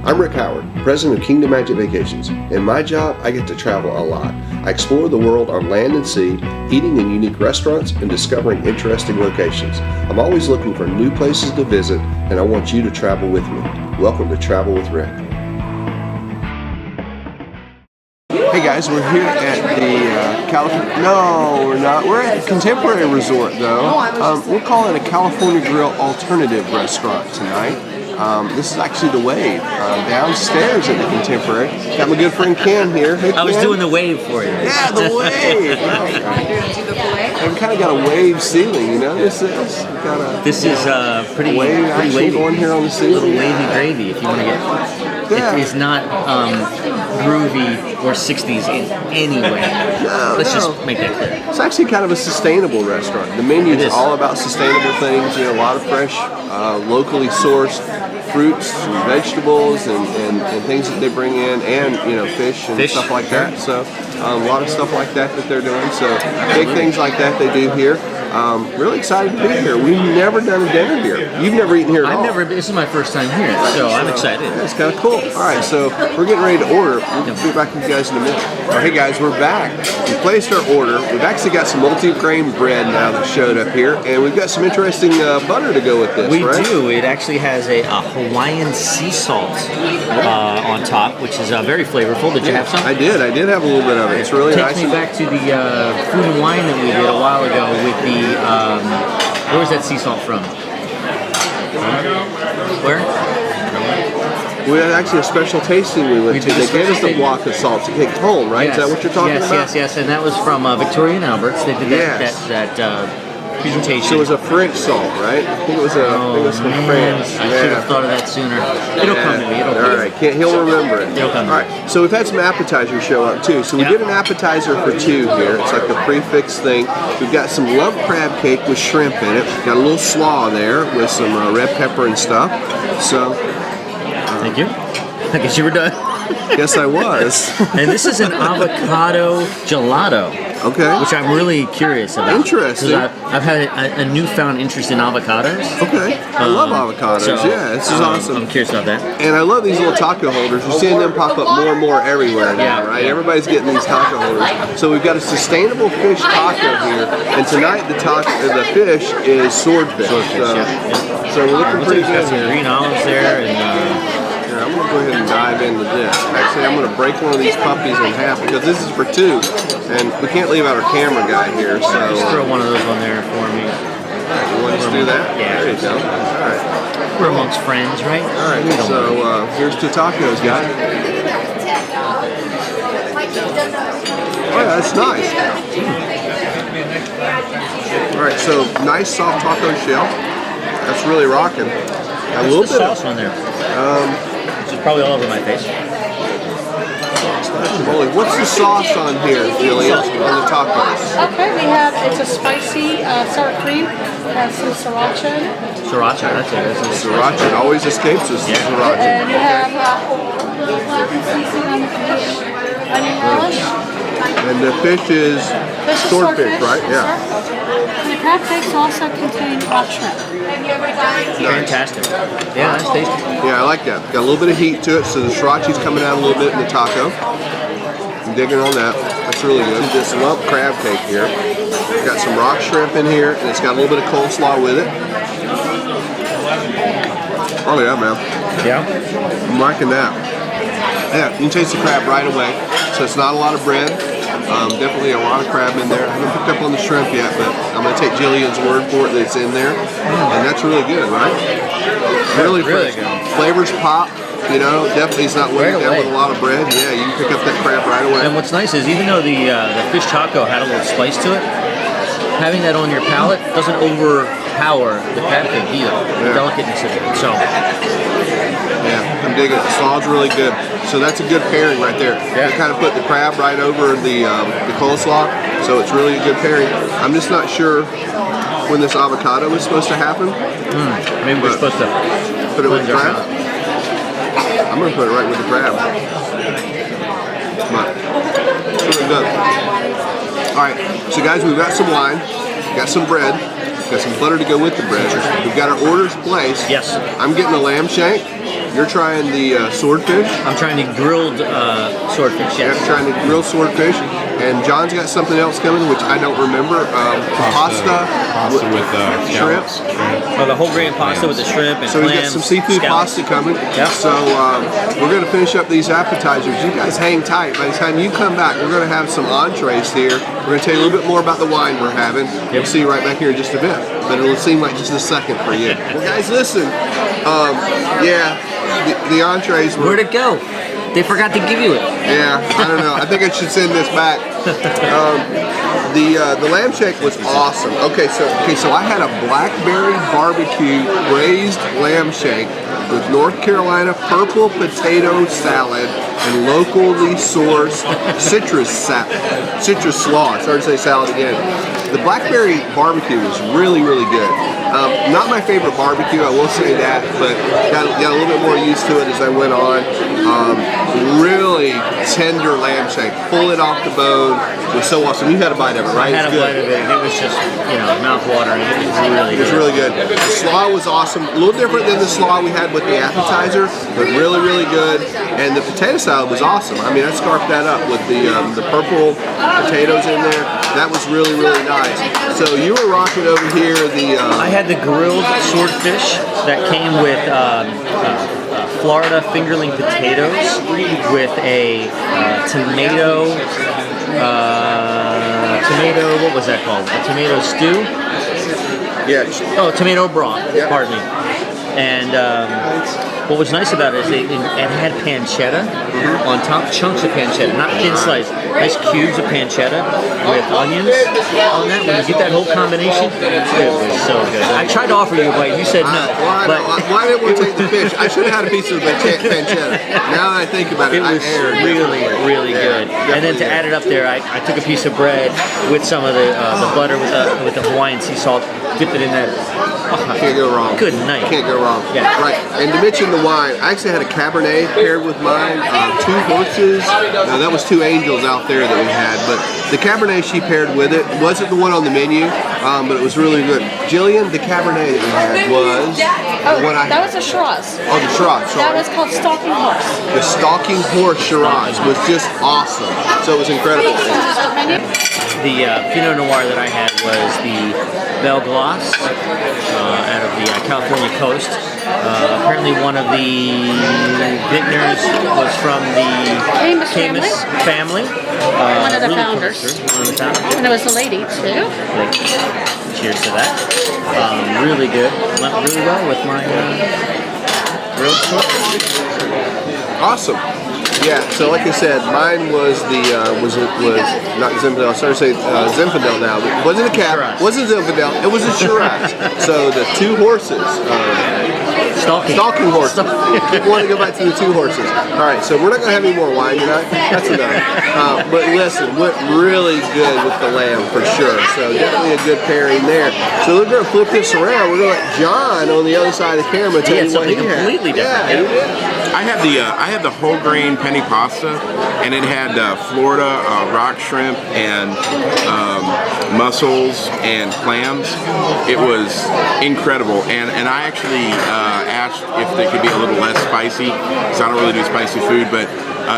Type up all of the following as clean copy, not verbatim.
I'm Rick Howard, president of Kingdom Magic Vacations. In my job, I get to travel a lot. I explore the world on land and sea, eating in unique restaurants and discovering interesting locations. I'm always looking for new places to visit, and I want you to travel with me. Welcome to Travel with Rick. Hey guys, we're here at the California. No, we're not. We're at Contemporary Resort though. We're calling it a California Grill alternative restaurant tonight. This is actually the Wave downstairs at the Contemporary. Got my good friend Ken here. Hey, Ken. I was doing the wave for you. Yeah, the Wave. And we kind of got a wave ceiling. You notice this? This is pretty wavy going here on the ceiling. A little wavy gravy if you want to get. Yeah. It's not groovy or 60s in any way. Let's just make that clear. It's actually kind of a sustainable restaurant. The menu is all about sustainable things. You know, a lot of fresh, locally sourced fruits and vegetables and things that they bring in, and fish and stuff like that. So a lot of stuff like that they're doing. So big things like that they do here. Really excited to be here. We've never done a dinner here. You've never eaten here at all. This is my first time here, so I'm excited. Yeah, it's kind of cool. All right, so we're getting ready to order. We'll be back with you guys in a minute. Oh, hey guys, we're back. We placed our order. We've actually got some multi-grain bread now that showed up here, and we've got some interesting butter to go with this, right? We do. It actually has a Hawaiian sea salt on top, which is very flavorful. Did you have some? I did. I did have a little bit of it. It's really nice. Takes me back to the food and wine that we did a while ago with the where was that sea salt from? Where? We had actually a special tasting we went to. They gave us a block of salt to take home, right? Yes. Is that what you're talking about? Yes, and that was from Victoria and Albert's. They did that presentation. So it was a French salt, right? I think it was from France. I should have thought of that sooner. It'll come to me. All right, he'll remember it. It'll come to me. All right, so we've had some appetizers show up too. So we did an appetizer for two here. It's like a prefix thing. We've got some lump crab cake with shrimp in it. Got a little slaw there with some red pepper and stuff. So. Thank you. I guess you were done. Yes, I was. And this is an avocado gelato. Okay. Which I'm really curious about. Interesting. I've had a newfound interest in avocados. Okay. I love avocados. So, yeah, this is awesome. I'm curious about that. And I love these little taco holders. We're seeing them pop up more and more everywhere now, right? Yeah. Everybody's getting these taco holders. So we've got a sustainable fish taco here, and tonight the fish is swordfish. So we're looking pretty good. Got some green olives there, and. I'm going to go ahead and dive into this. Actually, I'm going to break one of these puppies in half because this is for two, and we can't leave out our camera guy here. So just throw one of those on there for me. You want to just do that? Yeah. There you go. All right. We're amongst friends, right? All right. So here's two tacos, guys. Oh yeah, that's nice. All right. So nice soft taco shell. That's really rocking. A little bit sauce on there. Which is probably all over my face. What's the sauce on here, Julia, on the tacos? Okay, it's a spicy sour cream. It has some sriracha in it. Sriracha, that's it. Sriracha, it always escapes us. Yeah. Sriracha. And you have seasoning on the fish, onion relish. And the fish is swordfish, right? Yeah. And the crab cakes also contain rock shrimp. Fantastic. Yeah, that's tasty. Yeah, I like that. Got a little bit of heat to it, so the sriracha's coming out a little bit in the taco. I'm digging on that. That's really good. This lump crab cake here. Got some rock shrimp in here, and it's got a little bit of coleslaw with it. Oh yeah, man. Yeah? I'm liking that. Yeah, you can taste the crab right away. So it's not a lot of bread. Definitely a lot of crab in there. I haven't picked up on the shrimp yet, but I'm going to take Jillian's word for it that it's in there. And that's really good, right? Really good. Flavors pop. Definitely it's not weighed down with a lot of bread. Yeah, you can pick up that crab right away. And what's nice is even though the fish taco had a little spice to it, having that on your palate doesn't overpower the crab cake either. The delicateness of it. So. Yeah, I'm digging it. The slaw's really good. So that's a good pairing right there. Yeah. You kind of put the crab right over the coleslaw, so it's really a good pairing. I'm just not sure when this avocado is supposed to happen. Maybe we're supposed to put it with the crab. I'm going to put it right with the crab. But it's really good. All right, so guys, we've got some wine, got some bread, got some butter to go with the bread. We've got our orders placed. Yes. I'm getting a lamb shank. You're trying the swordfish. I'm trying the grilled swordfish. Yeah, Yes. trying to grill swordfish, and John's got something else coming, which I don't remember. Pasta with shrimp. Oh, the whole grain pasta with the shrimp and So we've got clams, some seafood scallops. pasta coming. Yep. So we're going to finish up these appetizers. You guys hang tight. By the time you come back, we're going to have some entrees here. We're going to tell you a little bit more about the wine we're having. We'll see you right back here in just a bit. But it'll seem like just a second for you. Well, guys, listen. The entrees were... Where'd it go? They forgot to give you it. Yeah, I don't know. I think I should send this back. The lamb shake was awesome. Okay, so I had a blackberry barbecue braised lamb shake with North Carolina purple potato salad and locally sourced citrus slaw. It's hard to say salad again. The blackberry barbecue was really, really good. Not my favorite barbecue, I will say that, but got a little bit more used to it as I went on. Really tender lamb shake. Pull it off the bone. It was so awesome. You had a bite of it, right? I had a bite of it, and it was just, mouth watering. It was really good. It was really good. The slaw was awesome. A little different than the slaw we had with the appetizer, but really, really good. And the potato salad was awesome. I mean, I scarfed that up with the purple potatoes in there. That was really, really nice. So you were rocking over here I had the grilled swordfish that came with Florida fingerling potatoes with a tomato, what was that called? A tomato stew? Yeah. Oh, tomato broth, Yep. pardon me. And what was nice about it is it had pancetta on top, chunks of pancetta, not thin sliced, nice cubes of pancetta with onions on that. When you get that whole combination, it was so good. I tried to offer you a bite, you said no. Why didn't we take the fish? I should have had a piece of the pancetta. Now that I think about it, It was really, really good. And then to add it up there, I took a piece of bread with some of the butter with the Hawaiian sea salt, dipped it in that. Can't go wrong. Good night. Can't go wrong. Yeah. Right. And to mention the wine, I actually had a Cabernet paired with mine. 2 horses. Now that was 2 angels out there that we had, but the Cabernet she paired with it wasn't the one on the menu, but it was really good. Jillian, the Cabernet that we had was what I That was a Shiraz. Oh, the Shiraz. That Sorry. was called Stalking Horse. The Stalking Horse Shiraz was just awesome. So it was incredible. The Pinot Noir that I had was the Belle Glace out of the California coast. Apparently one of the vintners was from the Camus family. One of the really founders. One of the founders. And it was a lady, too. Cheers to that. Really good. Went really well with my grilled swordfish. Awesome. Yeah, so like I said, mine was was not Zinfandel. I started to say Zinfandel now. But it wasn't a cab, Shiraz. wasn't Zinfandel, it was a Shiraz. So the 2 horses. Stalking horses. Keep wanting to go back to the 2 horses. All right, so we're not going to have any more wine tonight. That's enough. But listen, went really good with the lamb for sure. So definitely a good pairing there. So we're going to flip this around. We're going to let John on the other side of the camera tell you what he something had. completely different. Yeah, he did. I had the whole grain penny pasta, and it had Florida rock shrimp and mussels and clams. It was incredible, and I actually asked if they could be a little less spicy, because I don't really do spicy food, but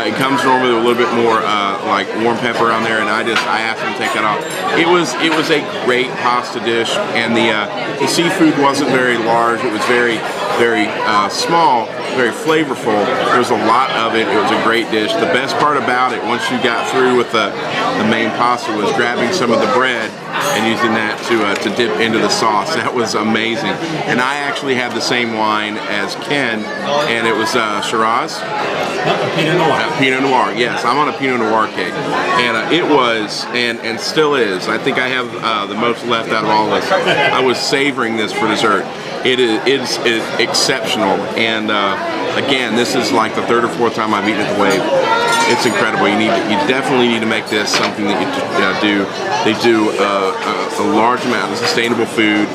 it comes normally with a little bit more like warm pepper on there, and I asked them to take that off. It was a great pasta dish, and the seafood wasn't very large. It was very small, very flavorful. There was a lot of it. It was a great dish. The best part about it, once you got through with the main pasta, was grabbing some of the bread and using that to dip into the sauce. That was amazing. And I actually had the same wine as Ken, and it was Shiraz. Pinot Noir. Pinot Noir, yes. I'm on a Pinot Noir kick. And it was, and still is, I think I have the most left out of all this. I was savoring this for dessert. It is exceptional, and again, this is like the 3rd or 4th time I've eaten at the Wave. It's incredible. You definitely need to make this something that you do. They do a large amount of sustainable food.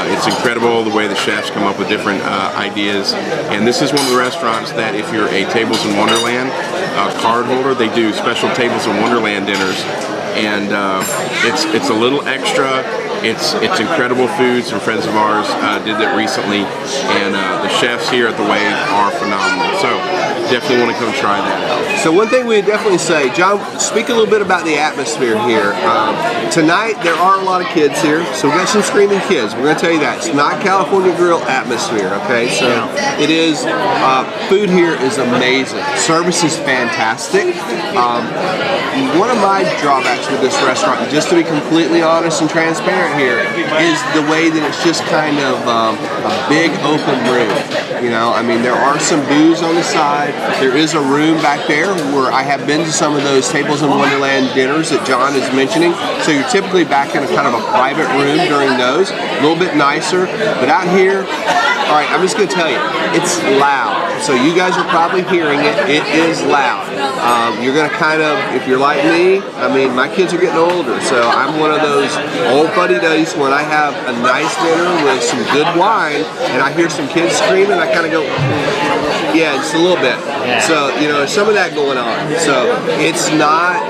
It's incredible the way the chefs come up with different ideas, and this is one of the restaurants that if you're a Tables in Wonderland card holder, they do special Tables in Wonderland dinners. And it's a little extra. It's incredible food. Some friends of ours did that recently, and the chefs here at the Wave are phenomenal. So definitely want to come try that out. So one thing we would definitely say, John, speak a little bit about the atmosphere here. Tonight there are a lot of kids here, so we got some screaming kids. We're going to tell you that. It's not California Grill atmosphere, okay? So it is, food here is amazing. Service is fantastic. One of my drawbacks with this restaurant, just to be completely honest and transparent here, is the way that it's just kind of a big open room. You know, I mean, there are some booths on the side. There is a room back there where I have been to some of those Tables in Wonderland dinners that John is mentioning. So you're typically back in a kind of a private room during those, a little bit nicer. But out here, all right, I'm just going to tell you, it's loud. So you guys are probably hearing it. It is loud. You're going to kind of, if you're like me, I mean, my kids are getting older, so I'm one of those old fuddy-duddies when I have a nice dinner with some good wine and I hear some kids screaming, I kind of go, yeah, just a little bit. Yeah. So, you know, there's some of that going on. So it's not,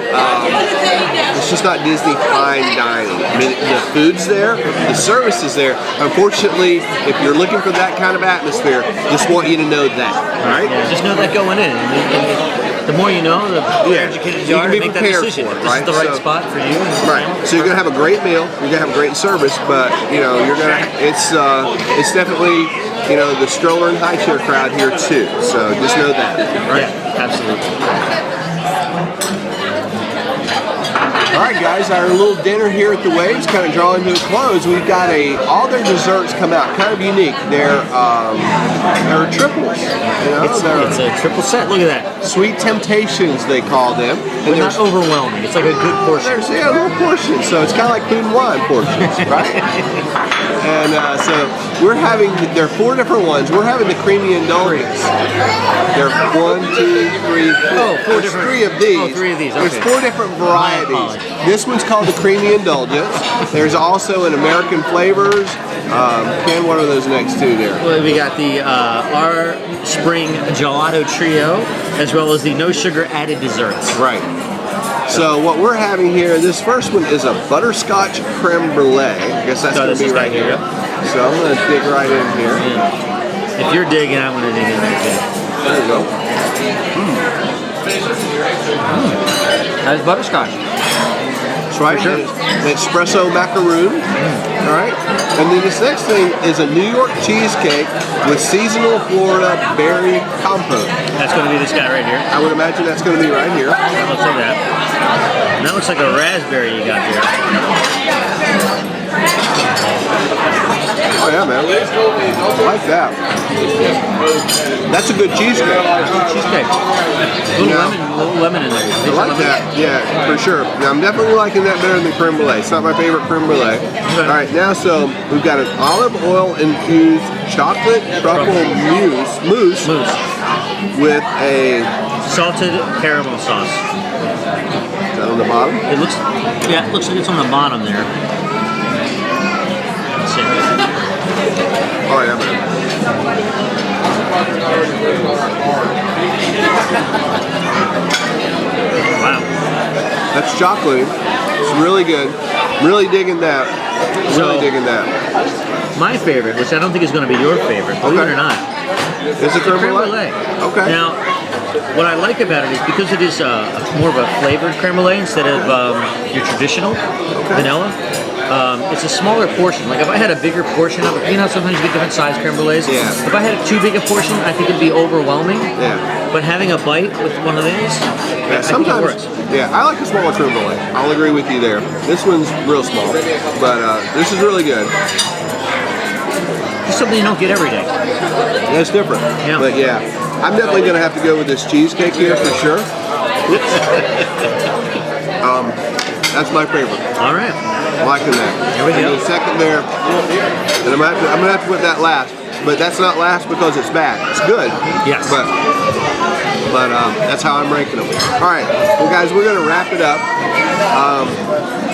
it's just not Disney fine dining. I mean, the food's there, the service is there. Unfortunately, if you're looking for that kind of atmosphere, just want you to know that, all right? Yeah, just know that going in. The more you know, the more educated you are to make that decision. For it, this is the right spot for you. Right. So you're gonna have a great meal. You're gonna have great service, but you know you're gonna. It's definitely the stroller and high chair crowd here too. So just know that. Right. Yeah, absolutely. All right, guys, our little dinner here at the Waves kind of drawing to a close. We've got all their desserts come out kind of unique. They're triples. It's a triple set. Look at that. Sweet Temptations, they call them. And they're not overwhelming. It's like a good portion. Yeah, a little portion. So it's kind of like food and wine portions, right? And so we're having, there are 4 different ones. We're having the creamy indulgence. There are 1, 2, 3, 4. Oh, 4 There's different. 3 of these. Oh, 3 of these. Okay. There's 4 different varieties. This one's called the creamy indulgence. There's also an American flavors. Ken, what are those next 2 there? Well, we got the our spring gelato trio, as well as the no sugar added desserts. Right. So what we're having here, this first one is a butterscotch creme brulee. I guess that's going to be right here. So I'm going to dig right in here. Yeah. If you're digging, I'm going to dig in there too. There you go. That's butterscotch. That's right. For sure. The espresso macaroon. All right. And then this next thing is a New York cheesecake with seasonal Florida berry compote. That's going to be this guy right here. I would imagine that's going to be right here. That looks like that. And that looks like a raspberry you got there. Oh yeah, man. I like that. That's a good cheesecake. Cheesecake. Little lemon in there. I like that. Yeah, for sure. Now, I'm definitely liking that better than creme brulee. It's not my favorite creme brulee. All right, now so we've got an olive oil infused chocolate truffle mousse with a salted caramel sauce. Is that on the bottom? It looks like it's on the bottom there. Let's see. Oh yeah, man. Wow. That's chocolate. It's really good. Really digging that. Really digging that. My favorite, which I don't think is going to be your favorite, believe it or not, is it creme brulee? Okay. Now, what I like about it is because it is more of a flavored creme brulee instead of your traditional vanilla. It's a smaller portion. Like if I had a bigger portion of it, you know, sometimes you get different size creme brulees. Yeah. If I had too big a portion, I think it'd be overwhelming. Yeah. But having a bite with one of these, yeah, sometimes I think it works. Yeah, I like a smaller creme brulee. I'll agree with you there. This one's real small, but this is really good. It's something you don't get every day. Yeah, it's different. Yeah. But yeah, I'm definitely going to have to go with this cheesecake here for sure. That's my favorite. All right. I'm liking that. Here we go. And the second there, and I'm gonna have to put that last. But that's not last because it's bad. It's good. Yes. But that's how I'm ranking them. All right. Well, guys, we're gonna wrap it up.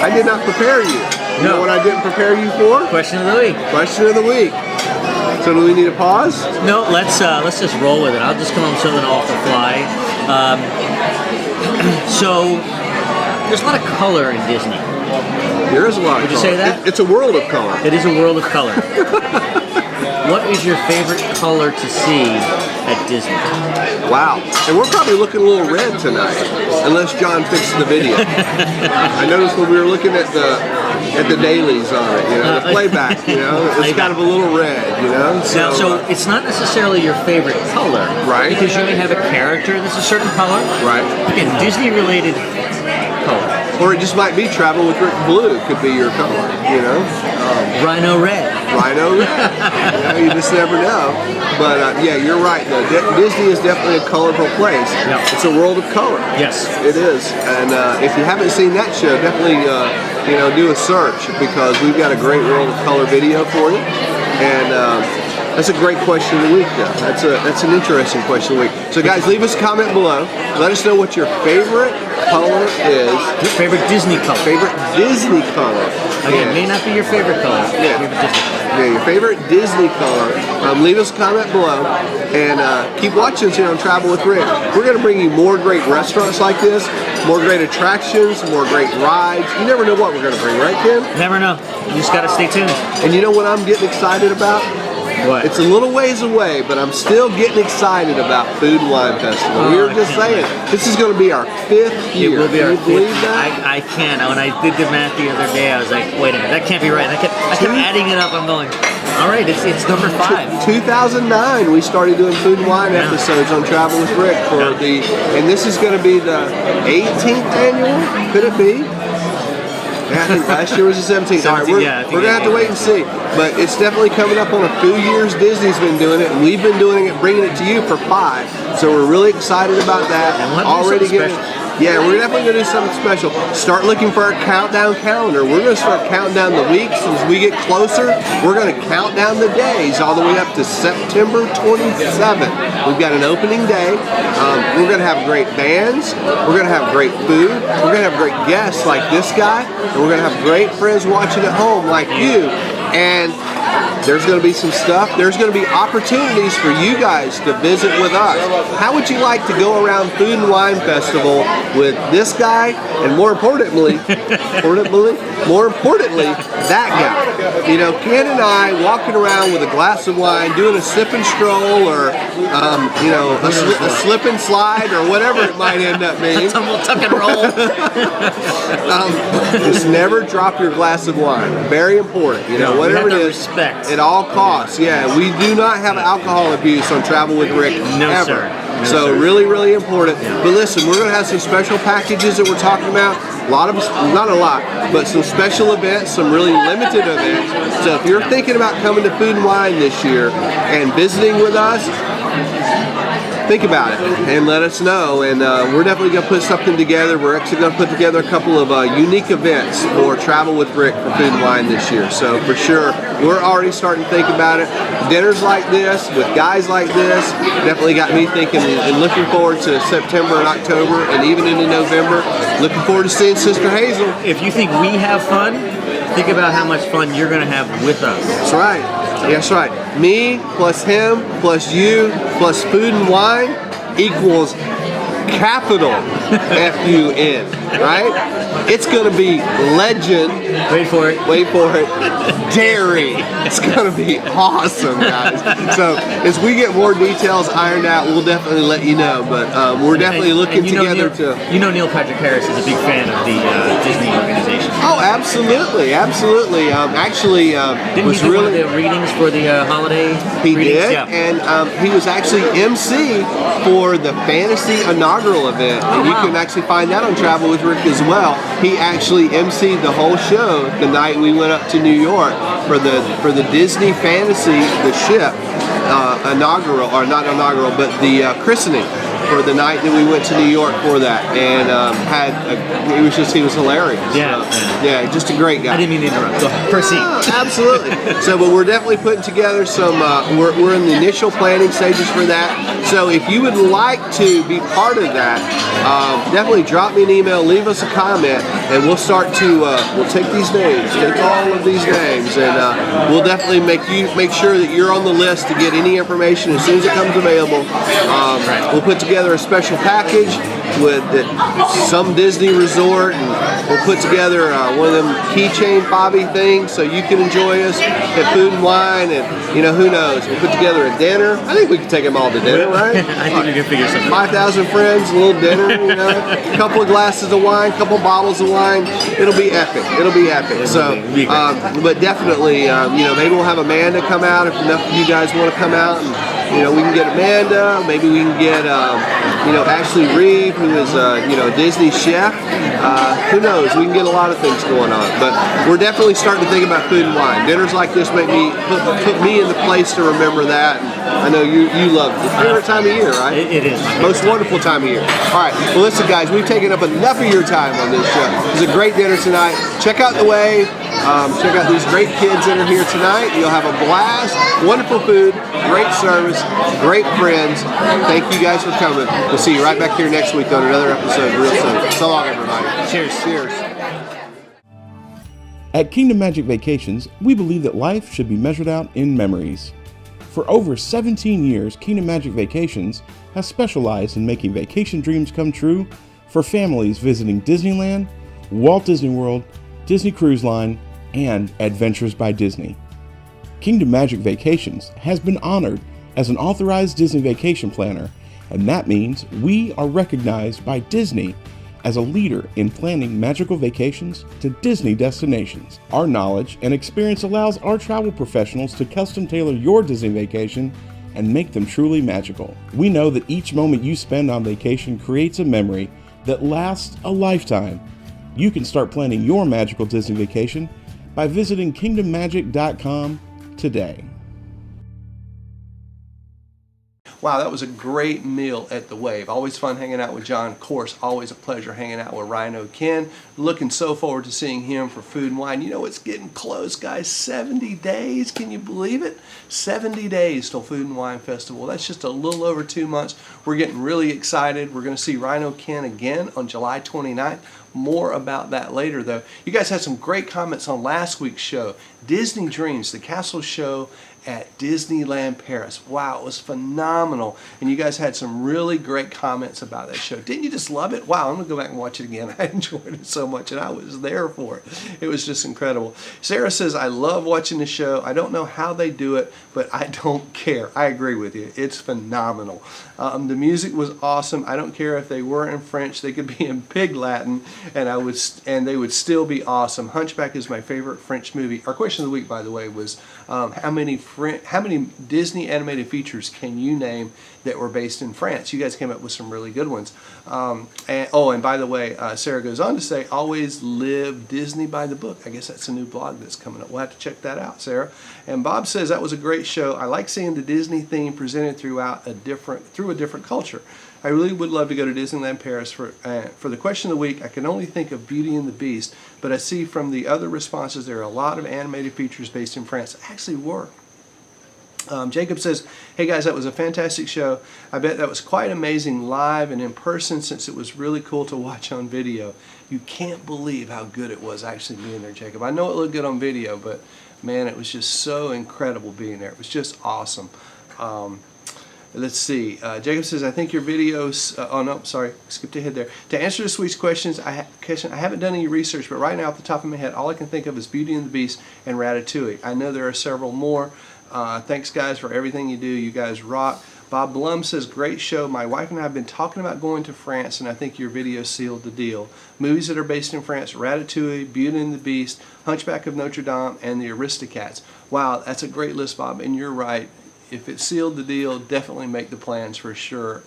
I did not prepare you. You know what I didn't prepare you for? Question of the week. Question of the week. So do we need a pause? No, let's just roll with it. I'll just come up with something off the fly. So there's a lot of color in Disney. There is a lot of Would you color. say that? It's a world of color. It is a world of color. What is your favorite color to see at Disney? Wow. And we're probably looking a little red tonight, unless John fixed the video. I noticed when we were looking at the dailies on it, the playback, it's kind of a little red, So it's not necessarily your favorite color, right? Because you may have a character that's a certain color, right? Again, Disney-related color. Or it just might be Travel with Rick Blue could be your color, Rhino red. Rhino red. You just never know. But yeah, you're right. Though. Disney is definitely a colorful place. Yeah. It's a world of color. Yes, it is. And if you haven't seen that show, definitely do a search because we've got a great world of color video for you. And that's a great question of the week, though. That's an interesting question of the week. So, guys, leave us a comment below. Let us know what your favorite color is. Your favorite Disney color. Favorite Disney color. Again, may not be your favorite color. Yeah. Favorite Disney color. Yeah, your favorite Disney color. Leave us a comment below. And keep watching us here on Travel with Rick. We're going to bring you more great restaurants like this, more great attractions, more great rides. You never know what we're going to bring, right, Ken? Never know. You just got to stay tuned. And you know what I'm getting excited about? What? It's a little ways away, but I'm still getting excited about Food and Wine Festival. We were just saying, this is going to be our 5th year. It will be Can our you believe 5th. that? I can't. When I did the math the other day, I was like, wait a minute, that can't be right. I kept adding it up. I'm going, all right, it's number 5. 2009, we started doing Food and Wine episodes on Travel with Rick and this is going to be the 18th annual. Could it be? Yeah, I think last year was the 17th. All right, we're going to have to wait and see. But it's definitely coming up on a few years. Disney's been doing it, and we've been doing it, bringing it to you for 5. So we're really excited about that. Already getting. Yeah, we're definitely going to do something special. Start looking for our countdown calendar. We're going to start counting down the weeks. As we get closer, we're going to count down the days all the way up to September 27th. We've got an opening day. We're going to have great bands. We're going to have great food. We're going to have great guests like this guy. And we're going to have great friends watching at home like you. And there's going to be some stuff. There's going to be opportunities for you guys to visit with us. How would you like to go around Food and Wine Festival with this guy and more importantly, that guy? Ken and I walking around with a glass of wine, doing a sip and stroll or, a slip and slide or whatever it might end up being. Tumble, tuck and roll. Just never drop your glass of wine. Very important. Whatever it is. Respect. At all costs, yeah. We do not have alcohol abuse on Travel with Rick, no, ever. Sir. No, so sir. Really, really important. Yeah. But listen, we're going to have some special packages that we're talking about. Not a lot, but some special events, some really limited events. So if you're thinking about coming to Food and Wine this year and visiting with us, think about it and let us know. And we're definitely going to put something together. We're actually going to put together a couple of unique events for Travel with Rick for Food and Wine this year. So for sure, we're already starting to think about it. Dinners like this with guys like this definitely got me thinking and looking forward to September and October and even into November. Looking forward to seeing Sister Hazel. If you think we have fun, think about how much fun you're going to have with us. That's right. Yeah, that's right. Me plus him plus you plus Food and Wine equals capital F-U-N, right? It's going to be legend. Wait for it. Wait for it. Dairy. It's going to be awesome, guys. So as we get more details ironed out, we'll definitely let you know. But we're definitely looking together to... Neil Patrick Harris is a big fan of the Disney organization. Oh, absolutely, absolutely. Didn't was he do really one of the readings for the holiday? He readings? did, Yeah. and he was actually MC for the Fantasy Inaugural event, and you can actually find that on Travel with Rick as well. He actually MC'd the whole show the night we went up to New York for the Disney Fantasy, the ship inaugural, or not inaugural, but the christening. For the night that we went to New York for that, and he was hilarious. Yeah, yeah, just a great guy. I didn't mean to interrupt. Go ahead. Proceed. Absolutely. So, but we're definitely putting together some. We're in the initial planning stages for that. So, if you would like to be part of that, definitely drop me an email, leave us a comment, and we'll start to. We'll take these names, take all of these names, and we'll definitely make sure that you're on the list to get any information as soon as it comes available. We'll put together together a special package with some Disney resort, and we'll put together one of them keychain Bobby things so you can enjoy us at Food and Wine, and you know, who knows, we'll put together a dinner. I think we can take them all to dinner, right? I think we can figure something. 5,000 friends, a little dinner, you know, a couple of glasses of wine, a couple of bottles of wine. It'll be epic. It'll be epic. So, but definitely, you know, maybe we'll have Amanda come out if enough of you guys want to come out, and you know, we can get Amanda. Maybe we can get, you know, Ashley Reeve, who is, you know, a Disney chef. Who knows? We can get a lot of things going on. But we're definitely starting to think about Food and Wine. Dinners like this make me put me in the place to remember that. And I know you love it. It's your favorite time of year, right? It is. Most wonderful time of year. All right. Well, listen, guys, we've taken up enough of your time on this show. It was a great dinner tonight. Check out the Wave. Check out these great kids that are here tonight. You'll have a blast. Wonderful food, great service, great friends. Thank you guys for coming. We'll see you right back here next week on another episode real soon. So long, everybody. Cheers. Cheers. At Kingdom Magic Vacations, we believe that life should be measured out in memories. For over 17 years, Kingdom Magic Vacations has specialized in making vacation dreams come true for families visiting Disneyland, Walt Disney World, Disney Cruise Line, and Adventures by Disney. Kingdom Magic Vacations has been honored as an authorized Disney vacation planner, and that means we are recognized by Disney as a leader in planning magical vacations to Disney destinations. Our knowledge and experience allows our travel professionals to custom tailor your Disney vacation and make them truly magical. We know that each moment you spend on vacation creates a memory that lasts a lifetime. You can start planning your magical Disney vacation by visiting kingdommagic.com today. Wow, that was a great meal at the Wave. Always fun hanging out with John. Of course, always a pleasure hanging out with Rhino Ken. Looking so forward to seeing him for Food and Wine. You know, it's getting close, guys. 70 days. Can you believe it? 70 days till Food and Wine Festival. That's just a little over 2 months. We're getting really excited. We're going to see Rhino Ken again on July 29th. More about that later, though. You guys had some great comments on last week's show. Disney Dreams, the castle show at Disneyland Paris. Wow, it was phenomenal. And you guys had some really great comments about that show. Didn't you just love it? Wow, I'm going to go back and watch it again. I enjoyed it so much, and I was there for it. It was just incredible. Sarah says, I love watching the show. I don't know how they do it, but I don't care. I agree with you. It's phenomenal. The music was awesome. I don't care if they were in French. They could be in Pig Latin, and they would still be awesome. Hunchback is my favorite French movie. Our question of the week, by the way, was how many Disney animated features can you name that were based in France? You guys came up with some really good ones. And by the way, Sarah goes on to say, always live Disney by the book. I guess that's a new blog that's coming up. We'll have to check that out, Sarah. And Bob says, that was a great show. I like seeing the Disney theme presented through a different culture. I really would love to go to Disneyland Paris for the question of the week. I can only think of Beauty and the Beast, but I see from the other responses there are a lot of animated features based in France. Actually were. Jacob says, hey guys, that was a fantastic show. I bet that was quite amazing live and in person, since it was really cool to watch on video. You can't believe how good it was actually being there, Jacob. I know it looked good on video, but man, it was just so incredible being there. It was just awesome. Let's see. Jacob says, I think your videos... oh, no, sorry. Skipped ahead there. To answer this week's questions, I haven't done any research, but right now, off the top of my head, all I can think of is Beauty and the Beast and Ratatouille. I know there are several more. Thanks, guys, for everything you do. You guys rock. Bob Blum says, great show. My wife and I have been talking about going to France, and I think your video sealed the deal. Movies that are based in France, Ratatouille, Beauty and the Beast, Hunchback of Notre Dame, and the Aristocats. Wow, that's a great list, Bob, and you're right. If it sealed the deal, definitely make the plans for sure.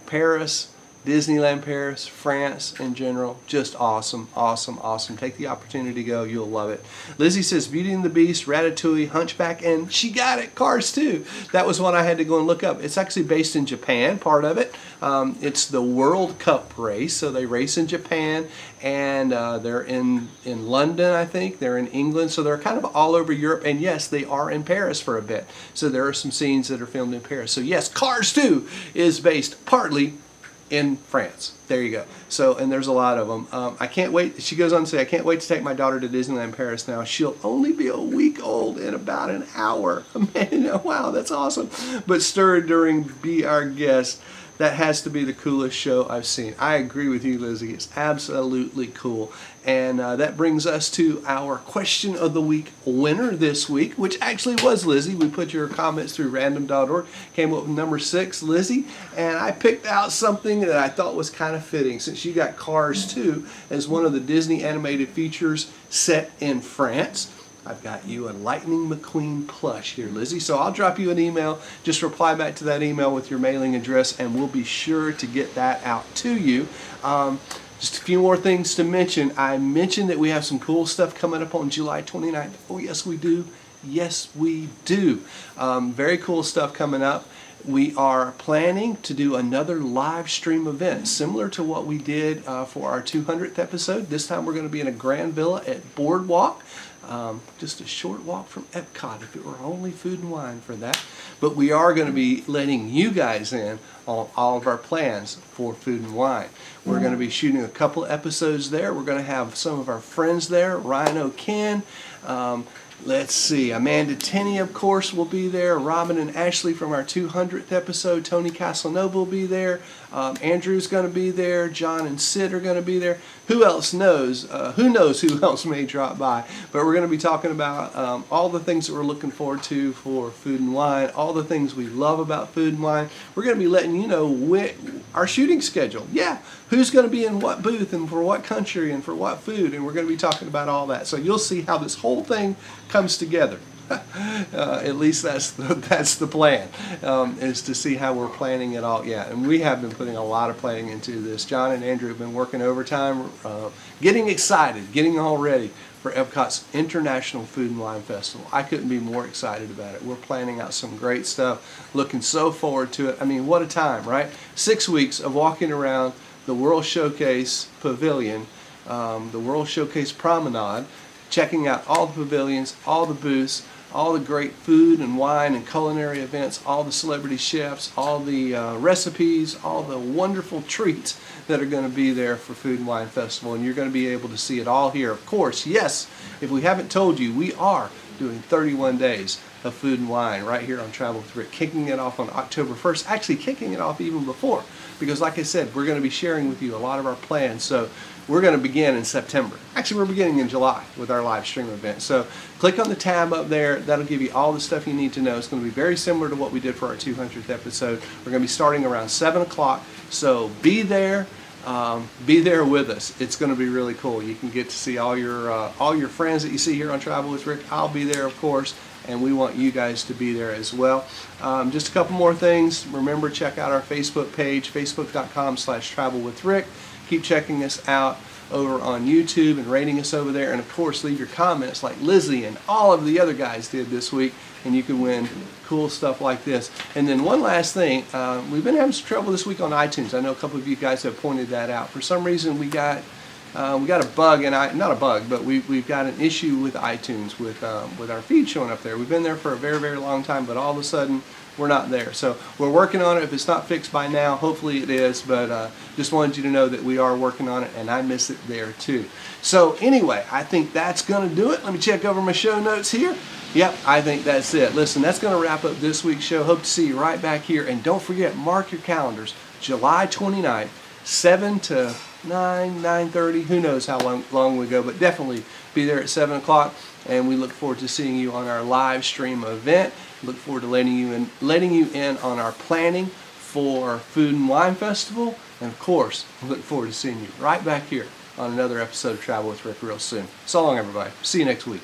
Paris, Disneyland Paris, France in general, just awesome, awesome, awesome. Take the opportunity to go. You'll love it. Lizzie says Beauty and the Beast, Ratatouille, Hunchback, and she got it, Cars 2. That was one I had to go and look up. It's actually based in Japan, part of it. It's the World Cup race, so they race in Japan, and they're in London, I think. They're in England, so they're kind of all over Europe, and yes, they are in Paris for a bit. So there are some scenes that are filmed in Paris. So yes, Cars 2 is based partly in France. There you go. So, and there's a lot of them. I can't wait. She goes on to say, I can't wait to take my daughter to Disneyland Paris now. She'll only be a week old in about an hour. Man, wow, that's awesome. But stir during Be Our Guest. that has to be the coolest show I've seen. I agree with you, Lizzie. It's absolutely cool. And that brings us to our question of the week winner this week, which actually was Lizzie. We put your comments through random.org, came up with number 6, Lizzie, and I picked out something that I thought was kind of fitting since you got Cars 2 as one of the Disney animated features set in France. I've got you a Lightning McQueen plush here, Lizzie. So I'll drop you an email. Just reply back to that email with your mailing address, and we'll be sure to get that out to you. Just a few more things to mention. I mentioned that we have some cool stuff coming up on July 29th. Oh, yes, we do. Yes, we do. Very cool stuff coming up. We are planning to do another live stream event similar to what we did for our 200th episode. This time we're going to be in a grand villa at Boardwalk. Just a short walk from Epcot if it were only food and wine for that. But we are going to be letting you guys in on all of our plans for food and wine. We're going to be shooting a couple episodes there. We're going to have some of our friends there, Rhino, Ken, let's see, Amanda Tenney, of course, will be there. Robin and Ashley from our 200th episode. Tony Casanova will be there. Andrew's going to be there. John and Sid are going to be there. Who else knows? Who knows who else may drop by? But we're going to be talking about all the things that we're looking forward to for food and wine, all the things we love about food and wine. We're going to be letting you know our shooting schedule. Yeah, who's going to be in what booth and for what country and for what food, and we're going to be talking about all that. So you'll see how this whole thing comes together. At least that's the plan, is to see how we're planning it all. Yeah, and we have been putting a lot of planning into this. John and Andrew have been working overtime, getting excited, getting all ready for Epcot's International Food and Wine Festival. I couldn't be more excited about it. We're planning out some great stuff, looking so forward to it. I mean, what a time, right? 6 weeks of walking around the World Showcase Pavilion, the World Showcase Promenade, checking out all the pavilions, all the booths, all the great food and wine and culinary events, all the celebrity chefs, all the recipes, all the wonderful treats that are going to be there for Food and Wine Festival, and you're going to be able to see it all here. Of course, yes, if we haven't told you, we are doing 31 days of food and wine right here on Travel with Rick, kicking it off on October 1st, actually kicking it off even before, because like I said, we're going to be sharing with you a lot of our plans. So we're going to begin in September. Actually, we're beginning in July with our live stream event. So click on the tab up there. That'll give you all the stuff you need to know. It's going to be very similar to what we did for our 200th episode. We're going to be starting around 7 o'clock. So be there with us. It's going to be really cool. You can get to see all your friends that you see here on Travel with Rick. I'll be there, of course, and we want you guys to be there as well. Just a couple more things. Remember, check out our Facebook page, facebook.com/travelwithrick. Keep checking us out over on YouTube and rating us over there. And of course, leave your comments like Lizzie and all of the other guys did this week, and you can win cool stuff like this. And then one last thing, we've been having some trouble this week on iTunes. I know a couple of you guys have pointed that out. For some reason, we got a bug, and not a bug, but we've got an issue with iTunes with our feed showing up there. We've been there for a very, very long time, but all of a sudden we're not there. So we're working on it. If it's not fixed by now, hopefully it is, but just wanted you to know that we are working on it, and I miss it there too. So anyway, I think that's going to do it. Let me check over my show notes here. Yep, I think that's it. Listen, that's going to wrap up this week's show. Hope to see you right back here. And don't forget, mark your calendars, July 29th, 7 to 9:30. Who knows how long we go, but definitely be there at 7 o'clock. And we look forward to seeing you on our live stream event. Look forward to letting you in on our planning for Food and Wine Festival. And of course, look forward to seeing you right back here on another episode of Travel with Rick real soon. So long, everybody. See you next week.